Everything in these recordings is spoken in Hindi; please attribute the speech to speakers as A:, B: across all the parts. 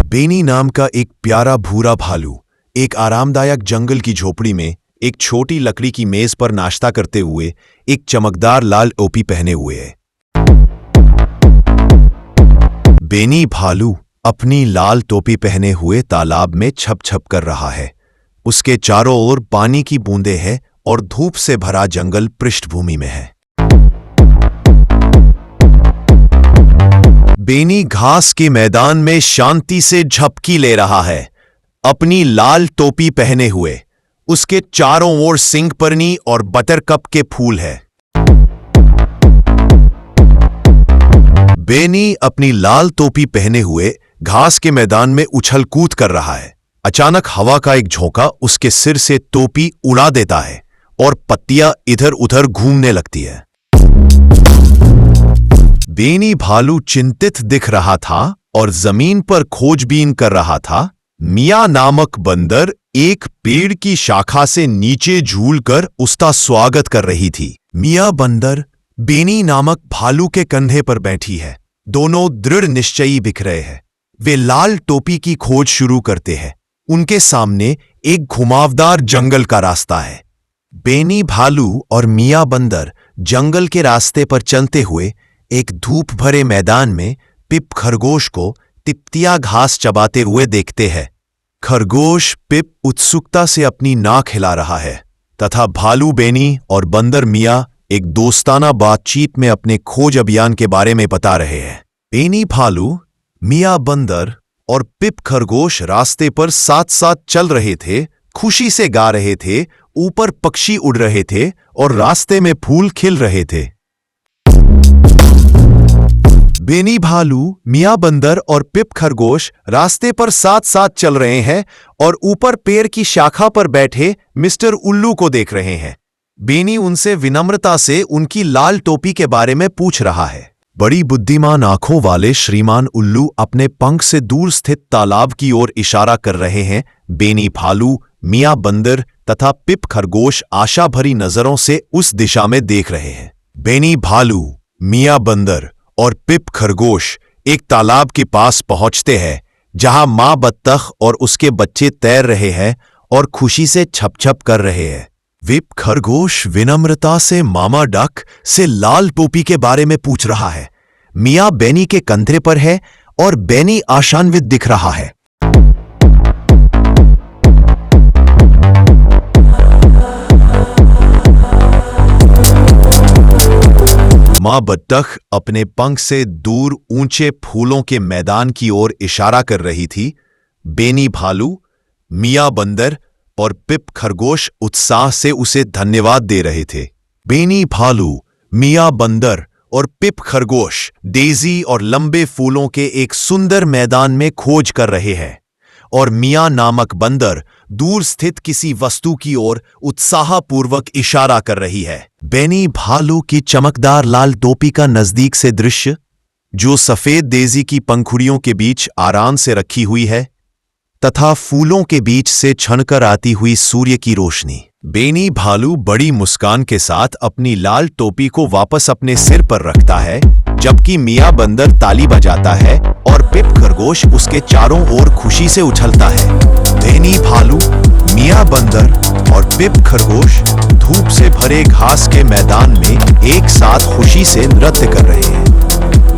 A: बेनी नाम का एक प्यारा भूरा भालू एक आरामदायक जंगल की झोपड़ी में एक छोटी लकड़ी की मेज पर नाश्ता करते हुए एक चमकदार लाल टोपी पहने हुए है। बेनी भालू अपनी लाल टोपी पहने हुए तालाब में छप छप कर रहा है। उसके चारों ओर पानी की बूंदें हैं और धूप से भरा जंगल पृष्ठभूमि में है। बेनी घास के मैदान में शांति से झपकी ले रहा है, अपनी लाल टोपी पहने हुए। उसके चारों ओर सिंगपर्नी और बटरकप के फूल है। बेनी अपनी लाल टोपी पहने हुए घास के मैदान में उछल कूद कर रहा है। अचानक हवा का एक झोंका उसके सिर से टोपी उड़ा देता है और पत्तियां इधर उधर घूमने लगती है। बेनी भालू चिंतित दिख रहा था और जमीन पर खोजबीन कर रहा था। मिया नामक बंदर एक पेड़ की शाखा से नीचे झूलकर उसका स्वागत कर रही थी। मिया बंदर बेनी नामक भालू के कंधे पर बैठी है। दोनों दृढ़ निश्चयी दिख रहे हैं। वे लाल टोपी की खोज शुरू करते हैं। उनके सामने एक घुमावदार जंगल का रास्ता है। बेनी भालू और मिया बंदर जंगल के रास्ते पर चलते हुए एक धूप भरे मैदान में पिप खरगोश को तिप्तिया घास चबाते हुए देखते हैं। खरगोश पिप उत्सुकता से अपनी नाक हिला रहा है तथा भालू बेनी और बंदर मिया एक दोस्ताना बातचीत में अपने खोज अभियान के बारे में बता रहे हैं। बेनी भालू, मिया बंदर और पिप खरगोश रास्ते पर साथ साथ चल रहे थे, खुशी से गा रहे थे, ऊपर पक्षी उड़ रहे थे और रास्ते में फूल खिल रहे थे। बेनी भालू, मिया बंदर और पिप खरगोश रास्ते पर साथ साथ चल रहे हैं और ऊपर पेड़ की शाखा पर बैठे मिस्टर उल्लू को देख रहे हैं। बेनी उनसे विनम्रता से उनकी लाल टोपी के बारे में पूछ रहा है। बड़ी बुद्धिमान आंखों वाले श्रीमान उल्लू अपने पंख से दूर स्थित तालाब की ओर इशारा कर रहे हैं। बेनी भालू, मिया बंदर तथा पिप खरगोश आशा भरी नजरों से उस दिशा में देख रहे हैं। बेनी भालू, मिया बंदर और पिप खरगोश एक तालाब के पास पहुंचते हैं जहां मां बत्तख और उसके बच्चे तैर रहे हैं और खुशी से छप छप कर रहे हैं। पिप खरगोश विनम्रता से मामा डक से लाल टोपी के बारे में पूछ रहा है। मिया बेनी के कंधे पर है और बेनी आशान्वित दिख रहा है। मां बत्तख अपने पंख से दूर ऊंचे फूलों के मैदान की ओर इशारा कर रही थी। बेनी भालू, मिया बंदर और पिप खरगोश उत्साह से उसे धन्यवाद दे रहे थे। बेनी भालू, मिया बंदर और पिप खरगोश डेज़ी और लंबे फूलों के एक सुंदर मैदान में खोज कर रहे हैं और मिया नामक बंदर दूर स्थित किसी वस्तु की ओर उत्साहपूर्वक इशारा कर रही है। बेनी भालू की चमकदार लाल टोपी का नजदीक से दृश्य, जो सफेद डेज़ी की पंखुड़ियों के बीच आराम से रखी हुई है तथा फूलों के बीच से छनकर आती हुई सूर्य की रोशनी। बेनी भालू बड़ी मुस्कान के साथ अपनी लाल टोपी को वापस अपने सिर पर रखता है, जबकि मिया बंदर ताली बजाता है और पिप खरगोश उसके चारों ओर खुशी से उछलता है। बेनी भालू, मिया बंदर और पिप खरगोश धूप से भरे घास के मैदान में एक साथ खुशी से नृत्य कर रहे हैं।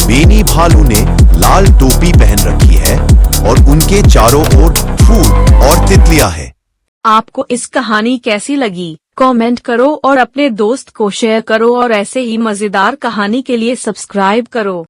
A: बेनी भालू ने लाल टोपी पहन रखी है और उनके चारों ओर फूल और तितलियां हैं।
B: आपको इस कहानी कैसी लगी? कमेंट करो और अपने दोस्त को शेयर करो और ऐसे ही मजेदार कहानी के लिए सब्सक्राइब करो।